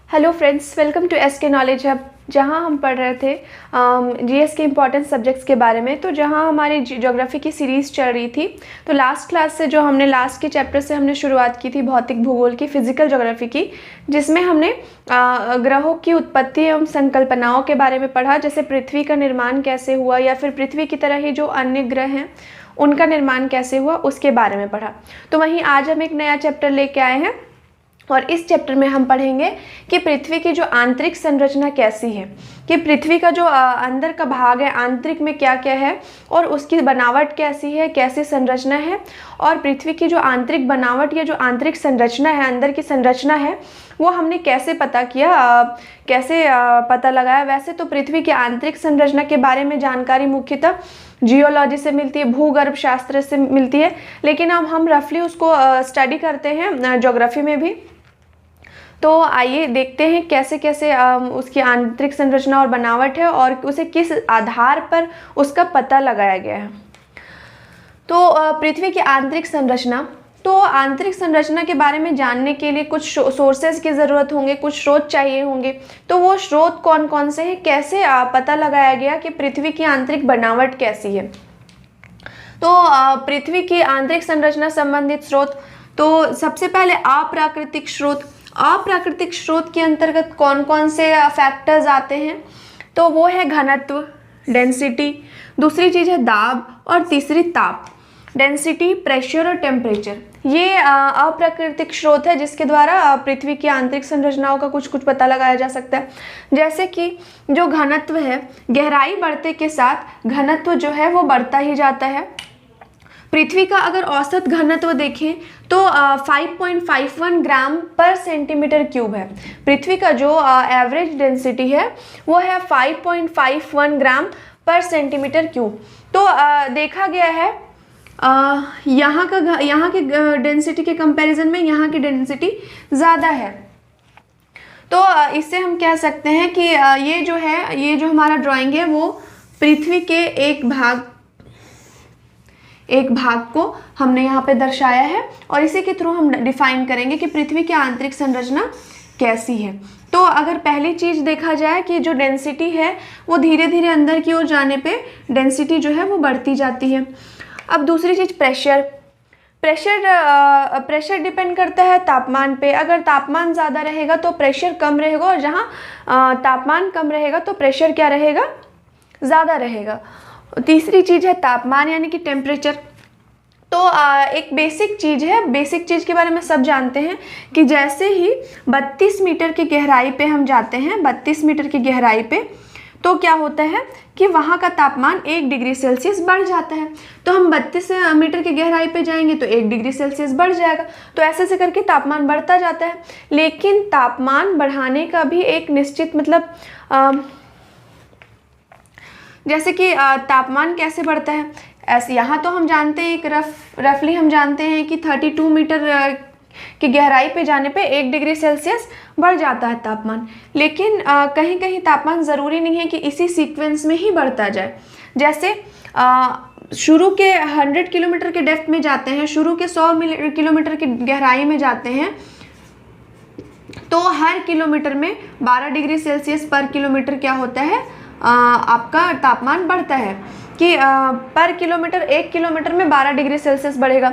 Hello friends, welcome to SK knowledge hub, जहां हम पढ़ रहे थे जीएस के इंपॉर्टेंट सब्जेक्ट्स के बारे में। तो जहां हमारी ज्योग्राफी की सीरीज़ चल रही थी, तो लास्ट क्लास से जो हमने लास्ट के चैप्टर से हमने शुरुआत की थी भौतिक भूगोल की, फिजिकल ज्योग्राफी की, जिसमें हमने ग्रहों की उत्पत्ति एवं संकल्पनाओं के बारे में पढ़ा। जैसे पृथ्वी का निर्माण कैसे हुआ, या फिर पृथ्वी की तरह ही जो अन्य ग्रह हैं उनका निर्माण कैसे हुआ, उसके बारे में पढ़ा। तो वहीं आज हम एक नया चैप्टर लेके आए हैं और इस चैप्टर में हम पढ़ेंगे कि पृथ्वी की जो आंतरिक संरचना कैसी है, कि पृथ्वी का जो अंदर का भाग है, आंतरिक में क्या क्या है और उसकी बनावट कैसी है, कैसी संरचना है। और पृथ्वी की जो आंतरिक बनावट या जो आंतरिक संरचना है, अंदर की संरचना है, वो हमने कैसे पता किया, कैसे पता लगाया। वैसे तो पृथ्वी की आंतरिक संरचना के बारे में जानकारी मुख्यतः जियोलॉजी से मिलती है, भूगर्भ शास्त्र से मिलती है, लेकिन अब हम रफली उसको स्टडी करते हैं ज्योग्राफी में भी। तो आइए देखते हैं कैसे कैसे उसकी आंतरिक संरचना और बनावट है और उसे किस आधार पर उसका पता लगाया गया है। तो पृथ्वी की आंतरिक संरचना, तो आंतरिक संरचना के बारे में जानने के लिए कुछ सोर्सेज की ज़रूरत होंगे, कुछ स्रोत चाहिए होंगे। तो वो स्रोत कौन कौन से हैं, कैसे पता लगाया गया कि पृथ्वी की आंतरिक बनावट कैसी है। तो पृथ्वी की आंतरिक संरचना संबंधित स्रोत, तो सबसे पहले अप्राकृतिक स्रोत। अप्राकृतिक स्रोत के अंतर्गत कौन कौन से फैक्टर्स आते हैं, तो वो है घनत्व, डेंसिटी, दूसरी चीज़ है दाब, और तीसरी ताप, डेंसिटी, प्रेशर और टेम्परेचर। ये अप्राकृतिक स्रोत है जिसके द्वारा पृथ्वी की आंतरिक संरचनाओं का कुछ पता लगाया जा सकता है। जैसे कि जो घनत्व है, गहराई बढ़ते के साथ घनत्व जो है वो बढ़ता ही जाता है। पृथ्वी का अगर औसत घनत्व देखें तो 5.51 ग्राम पर सेंटीमीटर क्यूब है। पृथ्वी का जो एवरेज डेंसिटी है वो है 5.51 ग्राम पर सेंटीमीटर क्यूब। तो देखा गया है यहाँ के डेंसिटी के कंपैरिजन में यहाँ की डेंसिटी ज़्यादा है। तो इससे हम कह सकते हैं कि ये जो हमारा ड्राइंग है वो पृथ्वी के एक भाग को हमने यहाँ पे दर्शाया है, और इसी के थ्रू हम डिफाइन करेंगे कि पृथ्वी की आंतरिक संरचना कैसी है। तो अगर पहली चीज़ देखा जाए कि जो डेंसिटी है वो धीरे धीरे अंदर की ओर जाने पे डेंसिटी जो है वो बढ़ती जाती है। अब दूसरी चीज़ प्रेशर डिपेंड करता है तापमान पे। अगर तापमान ज़्यादा रहेगा तो प्रेशर कम रहेगा, और जहाँ तापमान कम रहेगा तो प्रेशर क्या रहेगा, ज़्यादा रहेगा। तीसरी चीज़ है तापमान यानी कि टेम्परेचर। तो एक बेसिक चीज़ है, बेसिक चीज़ के बारे में सब जानते हैं कि जैसे ही 32 मीटर की गहराई पे हम जाते हैं, 32 मीटर की गहराई पे, तो क्या होता है कि वहाँ का तापमान 1 डिग्री सेल्सियस बढ़ जाता है। तो हम 32 मीटर की गहराई पे जाएंगे तो 1 डिग्री सेल्सियस बढ़ जाएगा। तो ऐसे ऐसे करके तापमान बढ़ता जाता है। लेकिन तापमान बढ़ाने का भी एक निश्चित मतलब जैसे कि तापमान कैसे बढ़ता है, ऐसे यहाँ तो हम जानते हैं, एक रफली हम जानते हैं कि 32 मीटर की गहराई पे जाने पे 1 डिग्री सेल्सियस बढ़ जाता है तापमान। लेकिन कहीं कहीं तापमान ज़रूरी नहीं है कि इसी सीक्वेंस में ही बढ़ता जाए। जैसे शुरू के 100 किलोमीटर के डेप्थ में जाते हैं, शुरू के 100 किलोमीटर की गहराई में जाते हैं, तो हर किलोमीटर में 12 डिग्री सेल्सियस पर किलोमीटर क्या होता है, आपका तापमान बढ़ता है कि पर किलोमीटर 1 किलोमीटर में 12 डिग्री सेल्सियस बढ़ेगा।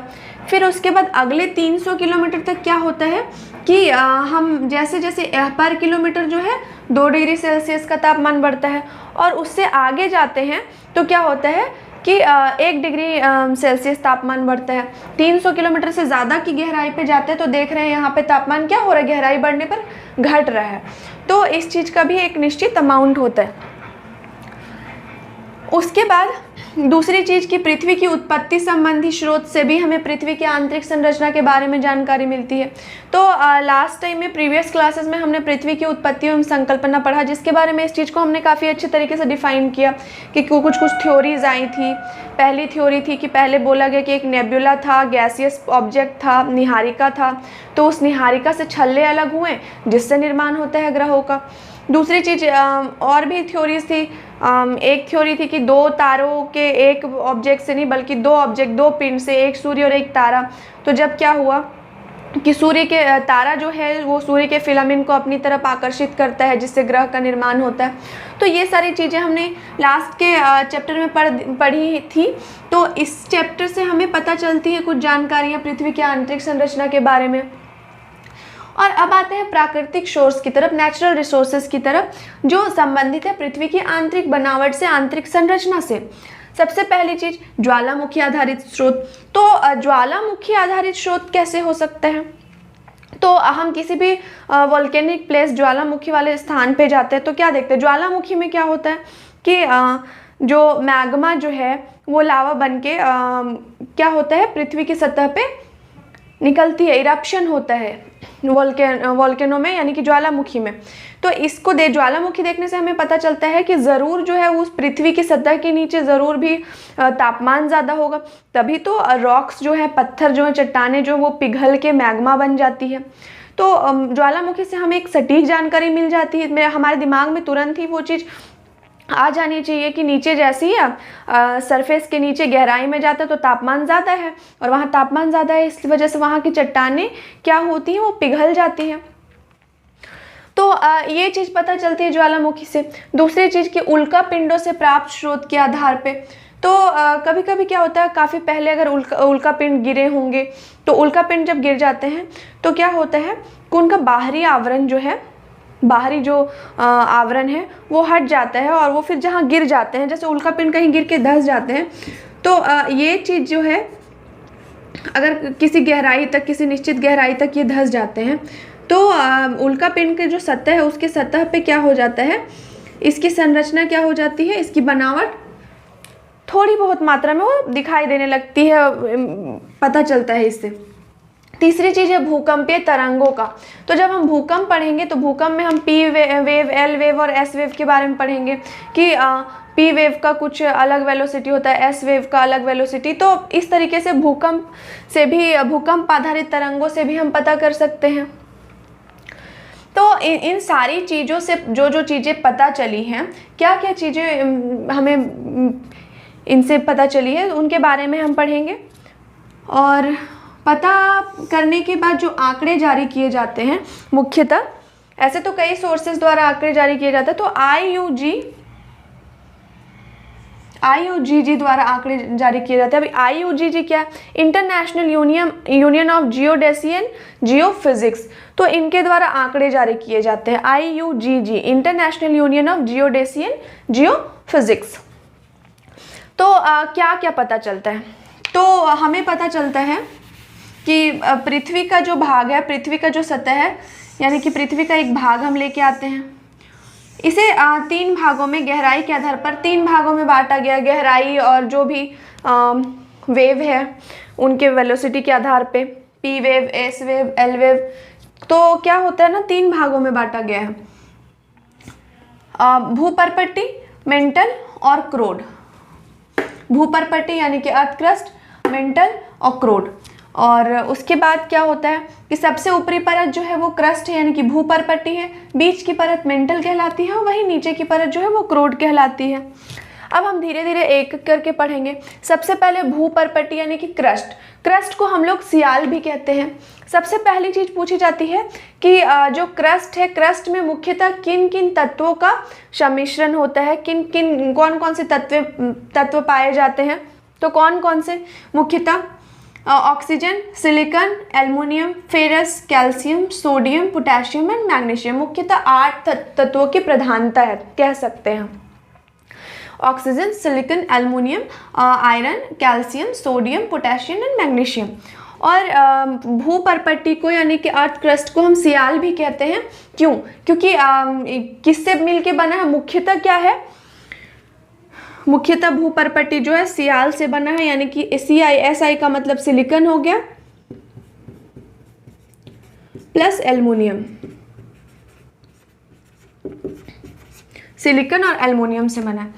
फिर उसके बाद अगले 300 किलोमीटर तक क्या होता है कि हम जैसे जैसे पर किलोमीटर जो है 2 डिग्री सेल्सियस का तापमान बढ़ता है, और उससे आगे जाते हैं तो क्या होता है कि 1 डिग्री सेल्सियस तापमान बढ़ता है। 300 किलोमीटर से ज़्यादा की गहराई पे जाते हैं तो देख रहे हैं यहाँ पे तापमान क्या हो रहा है, गहराई बढ़ने पर घट रहा है। तो इस चीज़ का भी एक निश्चित अमाउंट होता है। उसके बाद दूसरी चीज़ की पृथ्वी की उत्पत्ति संबंधी स्रोत से भी हमें पृथ्वी की आंतरिक संरचना के बारे में जानकारी मिलती है। तो लास्ट टाइम में प्रीवियस क्लासेस में हमने पृथ्वी की उत्पत्ति एवं संकल्पना पढ़ा, जिसके बारे में इस चीज़ को हमने काफ़ी अच्छे तरीके से डिफाइन किया कि कुछ थ्योरीज आई थी। पहली थ्योरी थी कि पहले बोला गया कि एक नेबुला था, गैसियस ऑब्जेक्ट था, निहारिका था, तो उस निहारिका से छल्ले अलग हुए जिससे निर्माण होता है ग्रहों का। दूसरी चीज़ और भी थ्योरीज थी। एक थ्योरी थी कि 2 तारों के एक ऑब्जेक्ट से नहीं बल्कि 2 ऑब्जेक्ट, 2 पिंड से, एक सूर्य और एक तारा। तो जब क्या हुआ कि सूर्य के तारा जो है वो सूर्य के फिलामेंट को अपनी तरफ आकर्षित करता है, जिससे ग्रह का निर्माण होता है। तो ये सारी चीज़ें हमने लास्ट के चैप्टर में पढ़ी थी। तो इस चैप्टर से हमें पता चलती है कुछ जानकारियाँ पृथ्वी की आंतरिक संरचना के बारे में। और अब आते हैं प्राकृतिक सोर्स की तरफ, नेचुरल रिसोर्सेज की तरफ, जो संबंधित है पृथ्वी की आंतरिक बनावट से, आंतरिक संरचना से। सबसे पहली चीज ज्वालामुखी आधारित स्रोत। तो ज्वालामुखी आधारित स्रोत कैसे हो सकते हैं? तो हम किसी भी वोल्केनिक प्लेस, ज्वालामुखी वाले स्थान पे जाते हैं तो क्या देखते हैं, ज्वालामुखी में क्या होता है कि जो मैग्मा जो है वो लावा बन के क्या होता है, पृथ्वी की सतह पे निकलती है, इरप्शन होता है वोल्केनो में, यानी कि ज्वालामुखी में। तो इसको ज्वालामुखी देखने से हमें पता चलता है कि ज़रूर जो है उस पृथ्वी की सतह के नीचे ज़रूर भी तापमान ज़्यादा होगा, तभी तो रॉक्स जो है, पत्थर जो है, चट्टानें जो वो पिघल के मैग्मा बन जाती है। तो ज्वालामुखी से हमें एक सटीक जानकारी मिल जाती है, मेरे हमारे दिमाग में तुरंत ही वो चीज़ आ जानी चाहिए कि नीचे जैसे ही सरफेस के नीचे गहराई में जाता है तो तापमान ज़्यादा है, और वहाँ तापमान ज़्यादा है इस वजह से वहाँ की चट्टानें क्या होती हैं, वो पिघल जाती हैं। तो ये चीज़ पता चलती है ज्वालामुखी से। दूसरी चीज़ कि उल्का पिंडों से प्राप्त स्रोत के आधार पे, तो कभी कभी क्या होता है, काफ़ी पहले अगर उल्का पिंड गिरे होंगे, तो उल्का पिंड जब गिर जाते हैं तो क्या होता है कि उनका बाहरी आवरण जो है, बाहरी जो आवरण है वो हट जाता है, और वो फिर जहाँ गिर जाते हैं, जैसे उल्का पिंड कहीं गिर के धंस जाते हैं, तो ये चीज़ जो है अगर किसी गहराई तक, किसी निश्चित गहराई तक ये धंस जाते हैं, तो उल्का पिंड के जो सतह है उसके सतह पे क्या हो जाता है, इसकी संरचना क्या हो जाती है, इसकी बनावट थोड़ी बहुत मात्रा में वो दिखाई देने लगती है, पता चलता है इससे। तीसरी चीज़ है भूकंपीय तरंगों का। तो जब हम भूकंप पढ़ेंगे तो भूकंप में हम पी वेव, एल वेव और एस वेव के बारे में पढ़ेंगे कि पी वेव का कुछ अलग वेलोसिटी होता है, एस वेव का अलग वेलोसिटी। तो इस तरीके से भूकंप से भी, भूकंप आधारित तरंगों से भी हम पता कर सकते हैं। तो इन सारी चीज़ों से जो चीज़ें पता चली हैं, क्या क्या चीज़ें हमें इनसे पता चली है, उनके बारे में हम पढ़ेंगे। और पता करने के बाद जो आंकड़े जारी किए जाते हैं, मुख्यतः ऐसे तो कई सोर्सेज द्वारा आंकड़े जारी किए जाते हैं, तो IUGG द्वारा आंकड़े जारी किए जाते हैं। अभी IUGG क्या है, international union of geodesian geophysics. तो इनके द्वारा आंकड़े जारी किए जाते हैं, IUGG, international union of geodesian geophysics. तो क्या क्या पता चलता है, तो हमें पता चलता है कि पृथ्वी का जो भाग है, पृथ्वी का जो सतह है, यानी कि पृथ्वी का एक भाग हम लेके आते हैं, इसे 3 भागों में, गहराई के आधार पर 3 भागों में बांटा गया। गहराई और जो भी वेव है उनके वेलोसिटी के आधार पे, P wave, S wave, L wave, तो क्या होता है ना, 3 भागों में बांटा गया है, भूपर्पट्टी, मेंटल और क्रोड। भूपर्पट्टी यानी कि अर्थ क्रस्ट, मेंटल और क्रोड। और उसके बाद क्या होता है कि सबसे ऊपरी परत जो है वो क्रस्ट है, यानी कि भूपर्पट्टी है, बीच की परत मेंटल कहलाती है, और वहीं नीचे की परत जो है वो क्रोड कहलाती है। अब हम धीरे धीरे एक करके पढ़ेंगे। सबसे पहले भूपर्पट्टी यानी कि क्रस्ट। क्रस्ट को हम लोग सियाल भी कहते हैं। सबसे पहली चीज़ पूछी जाती है कि जो क्रस्ट है, क्रस्ट में मुख्यतः किन किन तत्वों का सम्मिश्रण होता है, कौन कौन से तत्व पाए जाते हैं। तो कौन कौन से, मुख्यतः oxygen, silicon, aluminium, ferrous, calcium, sodium, potassium and magnesium. मुख्यतः 8 तत्वों की प्रधानता है, कह सकते हैं। Oxygen, silicon, aluminium, iron, calcium, sodium, potassium and magnesium. और भूपर्पट्टी को यानी कि अर्थ क्रस्ट को हम सियाल भी कहते हैं। क्यों? क्योंकि किससे मिलके बना है, मुख्यतः क्या है, मुख्यतः भूपर्पट्टी जो है सियाल से बना है, यानी कि SI का मतलब सिलिकॉन हो गया प्लस एल्युमिनियम, सिलिकॉन और एल्युमिनियम से बना है।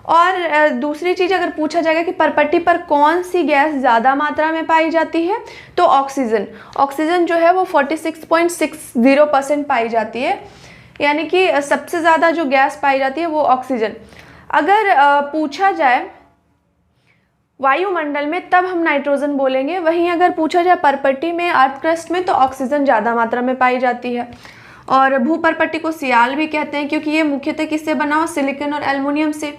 और दूसरी चीज़ अगर पूछा जाएगा कि पर्पट्टी पर कौन सी गैस ज़्यादा मात्रा में पाई जाती है, तो ऑक्सीजन। ऑक्सीजन जो है वो 46.60% पाई जाती है, यानी कि सबसे ज़्यादा जो गैस पाई जाती है वो ऑक्सीजन। अगर पूछा जाए वायुमंडल में, तब हम नाइट्रोजन बोलेंगे। वहीं अगर पूछा जाए परपट्टी में, अर्थ क्रस्ट में, तो ऑक्सीजन ज़्यादा मात्रा में पाई जाती है। और भूपरपट्टी को सियाल भी कहते हैं क्योंकि ये मुख्यतः किससे बना हुआ, सिलिकॉन और एल्युमिनियम से।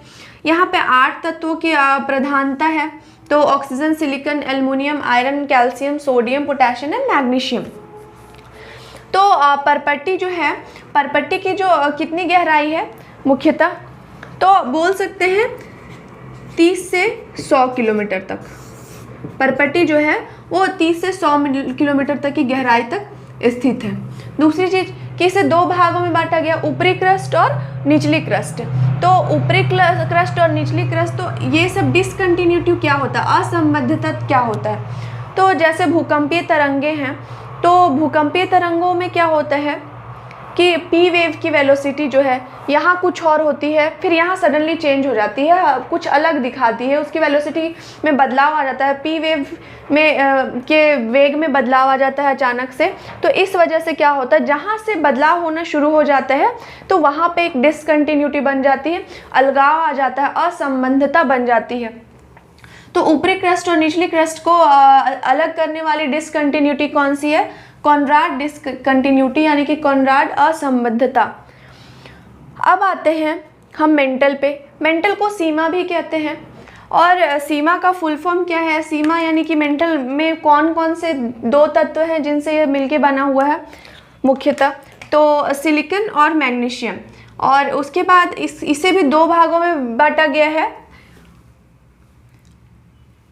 यहाँ पे 8 तत्वों की प्रधानता है, तो oxygen, silicon, aluminium, iron, calcium, sodium, potassium and magnesium. तो परपट्टी जो है, परपट्टी की जो कितनी गहराई है मुख्यतः, तो बोल सकते हैं 30 से 100 किलोमीटर तक। परपट्टी जो है वो 30 से 100 किलोमीटर तक की गहराई तक स्थित है। दूसरी चीज कि इसे 2 भागों में बांटा गया, ऊपरी क्रस्ट और निचली क्रस्ट। तो ऊपरी क्रस्ट और निचली क्रस्ट, तो ये सब डिसकंटिन्यूटी क्या होता है, असंबद्धता क्या होता है। तो जैसे भूकंपीय तरंगे हैं, तो भूकंपीय तरंगों में क्या होता है कि पी वेव की वेलोसिटी जो है यहाँ कुछ और होती है, फिर यहाँ सडनली चेंज हो जाती है, कुछ अलग दिखाती है, उसकी वेलोसिटी में बदलाव आ जाता है, पी वेव में के वेग में बदलाव आ जाता है अचानक से। तो इस वजह से क्या होता है, जहाँ से बदलाव होना शुरू हो जाता है तो वहाँ पे एक डिसकंटिन्यूटी बन जाती है, अलगाव आ जाता है, असंबद्धता बन जाती है। तो ऊपरी क्रस्ट और निचली क्रस्ट को अलग करने वाली डिसकंटिन्यूटी कौन सी है, कॉनराड डिसकंटिन्यूटी, यानी कि कॉनराड असंबद्धता। अब आते हैं हम मेंटल पे। मेंटल को सीमा भी कहते हैं, और सीमा का फुल फॉर्म क्या है, सीमा यानी कि मेंटल में कौन कौन से 2 तत्व हैं जिनसे ये मिलके बना हुआ है मुख्यतः, तो सिलिकॉन और मैग्नीशियम। और उसके बाद इसे भी 2 भागों में बांटा गया है,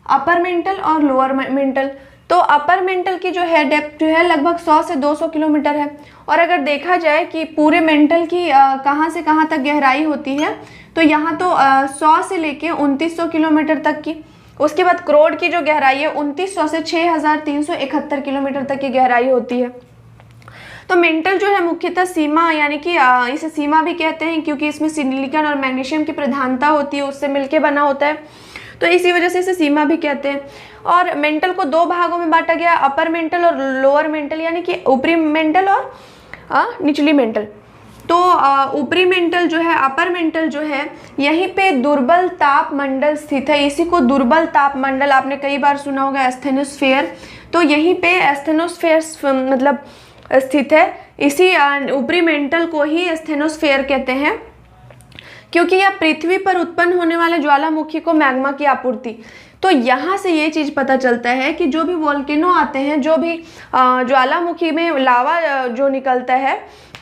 अपर मेंटल और लोअर मेंटल। तो अपर मेंटल की जो है डेप्थ जो है लगभग 100 से 200 किलोमीटर है। और अगर देखा जाए कि पूरे मेंटल की कहाँ से कहाँ तक गहराई होती है, तो यहाँ तो 100 से लेके 2900 किलोमीटर तक की। उसके बाद क्रोड की जो गहराई है 2900 से 6371 किलोमीटर तक की गहराई होती है। तो मेंटल जो है मुख्यतः सीमा, यानी कि इसे सीमा भी कहते हैं क्योंकि इसमें सिलिकॉन और मैग्नीशियम की प्रधानता होती है, उससे मिलके बना होता है, तो इसी वजह से इसे सीमा भी कहते हैं। और मेंटल को 2 भागों में बांटा गया, अपर मेंटल और लोअर मेंटल, यानी कि ऊपरी मेंटल और निचली मेंटल। तो ऊपरी मेंटल जो है, अपर मेंटल जो है, यहीं पे दुर्बल ताप मंडल स्थित है। इसी को दुर्बल ताप मंडल आपने कई बार सुना होगा, एस्थेनोस्फेयर। तो यहीं पे एस्थेनोस्फेयर मतलब स्थित है। इसी ऊपरी मेंटल को ही एस्थेनोस्फेयर कहते हैं क्योंकि यह पृथ्वी पर उत्पन्न होने वाले ज्वालामुखी को मैग्मा की आपूर्ति। तो यहाँ से ये चीज़ पता चलता है कि जो भी वोल्केनो आते हैं, जो भी ज्वालामुखी में लावा जो निकलता है,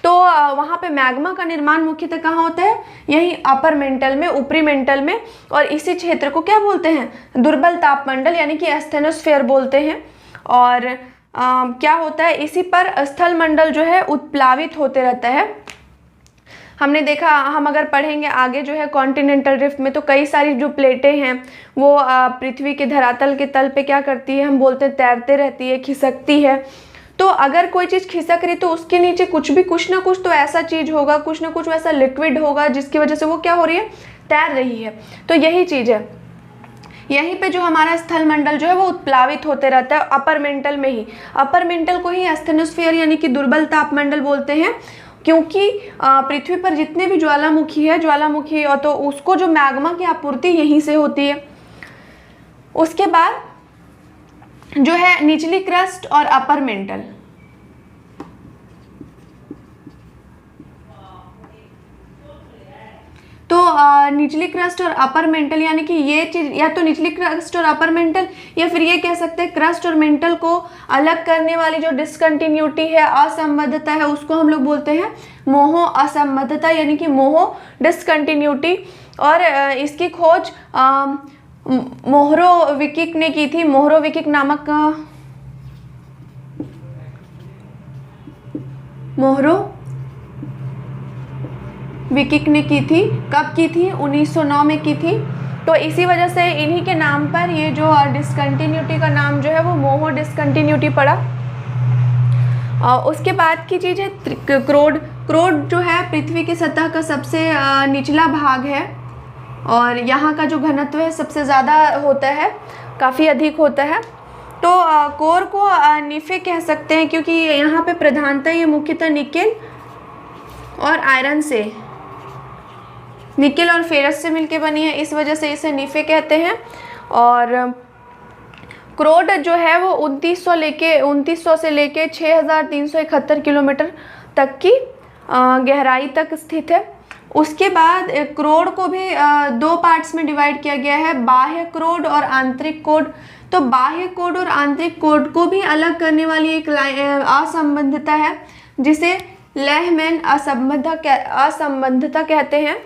तो वहाँ पे मैग्मा का निर्माण मुख्यतः कहाँ होता है, यही अपर मेंटल में, ऊपरी मेंटल में। और इसी क्षेत्र को क्या बोलते हैं, दुर्बल तापमंडल यानी कि एस्थेनोस्फेयर बोलते हैं। और क्या होता है, इसी पर स्थल मंडल जो है उत्प्लावित होते रहता है। हमने देखा, हम अगर पढ़ेंगे आगे जो है कॉन्टिनेंटल ड्रिफ्ट में, तो कई सारी जो प्लेटें हैं वो पृथ्वी के धरातल के तल पे क्या करती है, हम बोलते हैं तैरते रहती है, खिसकती है। तो अगर कोई चीज़ खिसक रही तो उसके नीचे कुछ ना कुछ तो ऐसा चीज़ होगा, कुछ ना कुछ वैसा लिक्विड होगा जिसकी वजह से वो क्या हो रही है, तैर रही है। तो यही चीज़ है, यहीं पे जो हमारा स्थल मंडल जो है वो उत्प्लावित होते रहता है अपर मेंटल में ही। अपर मेंटल को ही एस्थेनोस्फेयर यानी कि दुर्बल तापमंडल बोलते हैं क्योंकि पृथ्वी पर जितने भी ज्वालामुखी और तो उसको जो मैग्मा की आपूर्ति यहीं से होती है। उसके बाद जो है निचली क्रस्ट और अपर मेंटल। तो निचली क्रस्ट और अपर मेंटल यानी कि ये चीज़ या तो निचली क्रस्ट और अपर मेंटल, या फिर ये कह सकते हैं क्रस्ट और मेंटल को अलग करने वाली जो डिसकंटिन्यूटी है, असंबद्धता है, उसको हम लोग बोलते हैं मोहो असंबद्धता यानी कि मोहो डिसकंटिन्यूटी। और इसकी खोज मोहरोविकिक ने की थी। मोहरोविकिक नामक मोहरोविकिक ने की थी। कब की थी, 1909 में की थी। तो इसी वजह से इन्हीं के नाम पर ये जो डिसकंटिन्यूटी का नाम जो है वो मोहो डिसकंटिन्यूटी पड़ा। उसके बाद की चीज़ है क्रोड। क्रोड जो है पृथ्वी की सतह का सबसे निचला भाग है और यहाँ का जो घनत्व है सबसे ज़्यादा होता है, काफ़ी अधिक होता है। तो कोर को निफे कह सकते हैं क्योंकि यहाँ पे प्रधानता ये मुख्यतः निकेल और आयरन से, निकेल और फेरस से मिलके बनी है, इस वजह से इसे निफे कहते हैं। और क्रोड जो है वो 2900 से लेके 6371 किलोमीटर तक की गहराई तक स्थित है। उसके बाद क्रोड को भी दो पार्ट्स में डिवाइड किया गया है, बाह्य क्रोड और आंतरिक क्रोड। तो बाह्य क्रोड और आंतरिक क्रोड को भी अलग करने वाली एक असंबद्धता है जिसे लेहमैन असंबद्धता कहते हैं,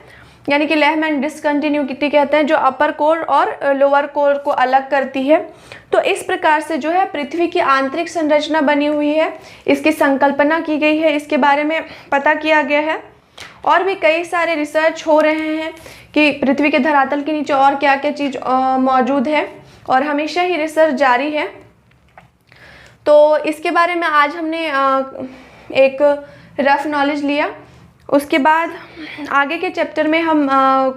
यानी कि लेहमैन डिसकंटिन्यूटी कहते हैं, जो अपर कोर और लोअर कोर को अलग करती है। तो इस प्रकार से जो है पृथ्वी की आंतरिक संरचना बनी हुई है, इसकी संकल्पना की गई है, इसके बारे में पता किया गया है। और भी कई सारे रिसर्च हो रहे हैं कि पृथ्वी के धरातल के नीचे और क्या क्या चीज़ मौजूद है, और हमेशा ही रिसर्च जारी है। तो इसके बारे में आज हमने एक रफ नॉलेज लिया। उसके बाद आगे के चैप्टर में हम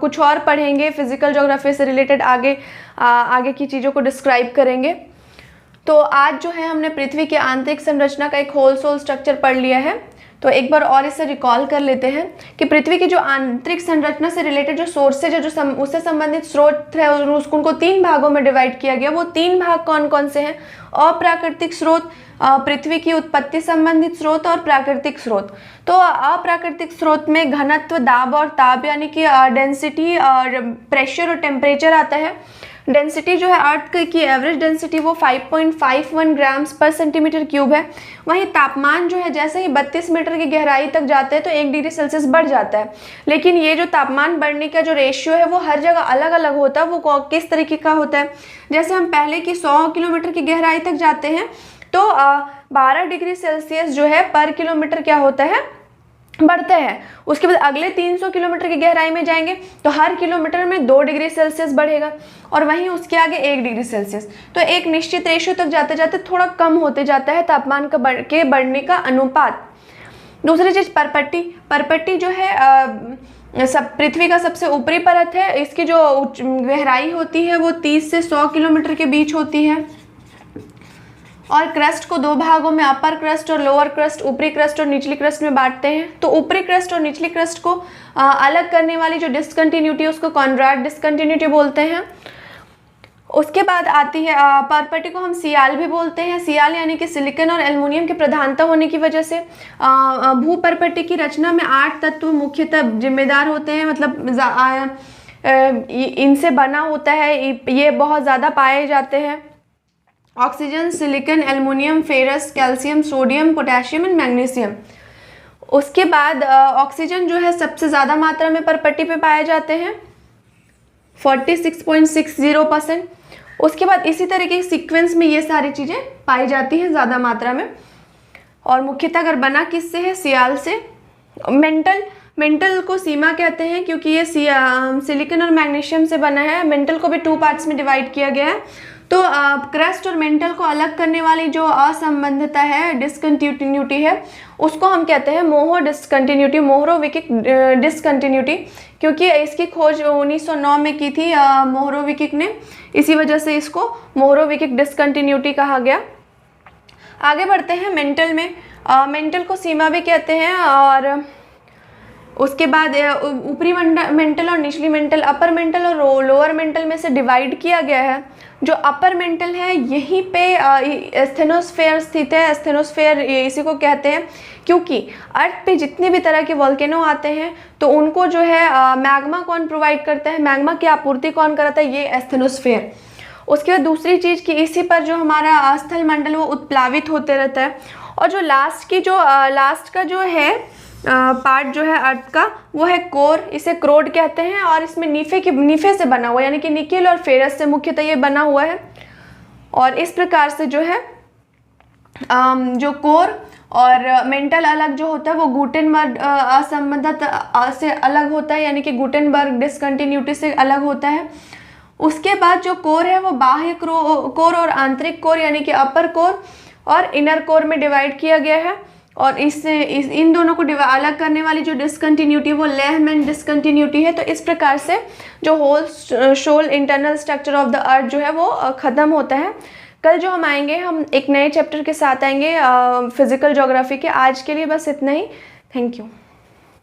कुछ और पढ़ेंगे, फिज़िकल ज्योग्राफी से रिलेटेड आगे की चीज़ों को डिस्क्राइब करेंगे। तो आज जो है हमने पृथ्वी की आंतरिक संरचना का एक होल सोल स्ट्रक्चर पढ़ लिया है। तो एक बार और इसे रिकॉल कर लेते हैं कि पृथ्वी की जो आंतरिक संरचना से रिलेटेड जो सोर्सेज है, जो उससे संबंधित स्रोत है, उनको 3 भागों में डिवाइड किया गया। वो 3 भाग कौन कौन से हैं? अप्राकृतिक स्रोत, पृथ्वी की उत्पत्ति संबंधित स्रोत और प्राकृतिक स्रोत। तो अप्राकृतिक स्रोत में घनत्व, दाब और ताप यानी कि डेंसिटी और प्रेशर और टेम्परेचर आता है। डेंसिटी जो है अर्थ की एवरेज डेंसिटी वो 5.51 ग्राम्स पर सेंटीमीटर क्यूब है। वहीं तापमान जो है जैसे ही 32 मीटर की गहराई तक जाते हैं तो 1 डिग्री सेल्सियस बढ़ जाता है। लेकिन ये जो तापमान बढ़ने का जो रेशियो है वो हर जगह अलग अलग होता है। वो किस तरीके का होता है? जैसे हम पहले की 100 किलोमीटर की गहराई तक जाते हैं तो 12 डिग्री सेल्सियस जो है पर किलोमीटर क्या होता है, बढ़ता है। उसके बाद अगले 300 किलोमीटर की गहराई में जाएंगे तो हर किलोमीटर में 2 डिग्री सेल्सियस बढ़ेगा, और वहीं उसके आगे 1 डिग्री सेल्सियस। तो एक निश्चित रेशियो तक जाते जाते थोड़ा कम होते जाता है तापमान के बढ़ने का अनुपात। दूसरी चीज़ परपट्टी जो है पृथ्वी का सबसे ऊपरी परत है। इसकी जो गहराई होती है वो 30 से 100 किलोमीटर के बीच होती है। और क्रस्ट को 2 भागों में, अपर क्रस्ट और लोअर क्रस्ट, ऊपरी क्रस्ट और निचली क्रस्ट में बांटते हैं। तो ऊपरी क्रस्ट और निचली क्रस्ट को अलग करने वाली जो डिस्कंटिन्यूटी है उसको कॉन्ड्राड डिस्कंटिन्यूटी बोलते हैं। उसके बाद आती है परपट्टी को हम सियाल भी बोलते हैं। सियाल यानी कि सिलिकॉन और एल्युमिनियम की प्रधानता होने की वजह से भूपरपट्टी की रचना में 8 तत्व मुख्यतः जिम्मेदार होते हैं, मतलब इनसे बना होता है। ये बहुत ज़्यादा पाए जाते हैं: oxygen, silicon, aluminium, ferrous, calcium, sodium, potassium and magnesium. उसके बाद ऑक्सीजन जो है सबसे ज़्यादा मात्रा में परपट्टी पे पाए जाते हैं, 46.60%। उसके बाद इसी तरीके के सीक्वेंस में ये सारी चीज़ें पाई जाती हैं ज़्यादा मात्रा में। और मुख्यतः अगर बना किससे है? सियाल से। मेंटल को सीमा कहते हैं क्योंकि ये सिलिकॉन और मैग्नीशियम से बना है। मेंटल को भी 2 पार्ट्स में डिवाइड किया गया है। तो क्रस्ट और मेंटल को अलग करने वाली जो असंबद्धता है, डिसकंटिन्यूटी है, उसको हम कहते हैं मोहो डिसकंटिन्यूटी, मोहरोविकिक डिसकंटिन्यूटी, क्योंकि इसकी खोज 1909 में की थी मोहरोविकिक ने। इसी वजह से इसको मोहरोविकिक डिसकंटिन्यूटी कहा गया। आगे बढ़ते हैं मेंटल में। मेंटल को सीमा भी कहते हैं। और उसके बाद ऊपरी मेंटल और निचली मेंटल, अपर मेंटल और लोअर मेंटल में से डिवाइड किया गया है। जो अपर मेंटल है यहीं पे स्टेनोस्फेयर स्थित है। स्टेनोस्फेयर इसी को कहते हैं क्योंकि अर्थ पे जितने भी तरह के वोल्केनो आते हैं तो उनको जो है मैग्मा कौन प्रोवाइड करता है, मैग्मा की आपूर्ति कौन कराता है? ये स्टेनोस्फेयर। उसके बाद दूसरी चीज़ कि इसी पर जो हमारा स्थल मंडल वो उत्प्लावित होते रहता है। और जो लास्ट का जो है पार्ट जो है अर्थ का वो है कोर, इसे क्रोड कहते हैं। और इसमें नीफे से बना हुआ, यानी कि निकेल और फेरस से मुख्यतः ये बना हुआ है। और इस प्रकार से जो है जो कोर और मेंटल अलग जो होता है वो गुटेनबर्ग असंबद्धता से अलग होता है, यानी कि गुटेनबर्ग डिसकंटिन्यूटी से अलग होता है। उसके बाद जो कोर है वो बाह्य कोर और आंतरिक कोर यानी कि अपर कोर और इनर कोर में डिवाइड किया गया है। और इन दोनों को अलग करने वाली जो डिसकंटिन्यूटी वो लेहमैन डिसकंटिन्यूटी है। तो इस प्रकार से जो whole sole internal structure of the earth जो है वो ख़त्म होता है। कल जो हम आएंगे, हम एक नए चैप्टर के साथ आएंगे फिज़िकल ज्योग्राफी के। आज के लिए बस इतना ही। Thank you.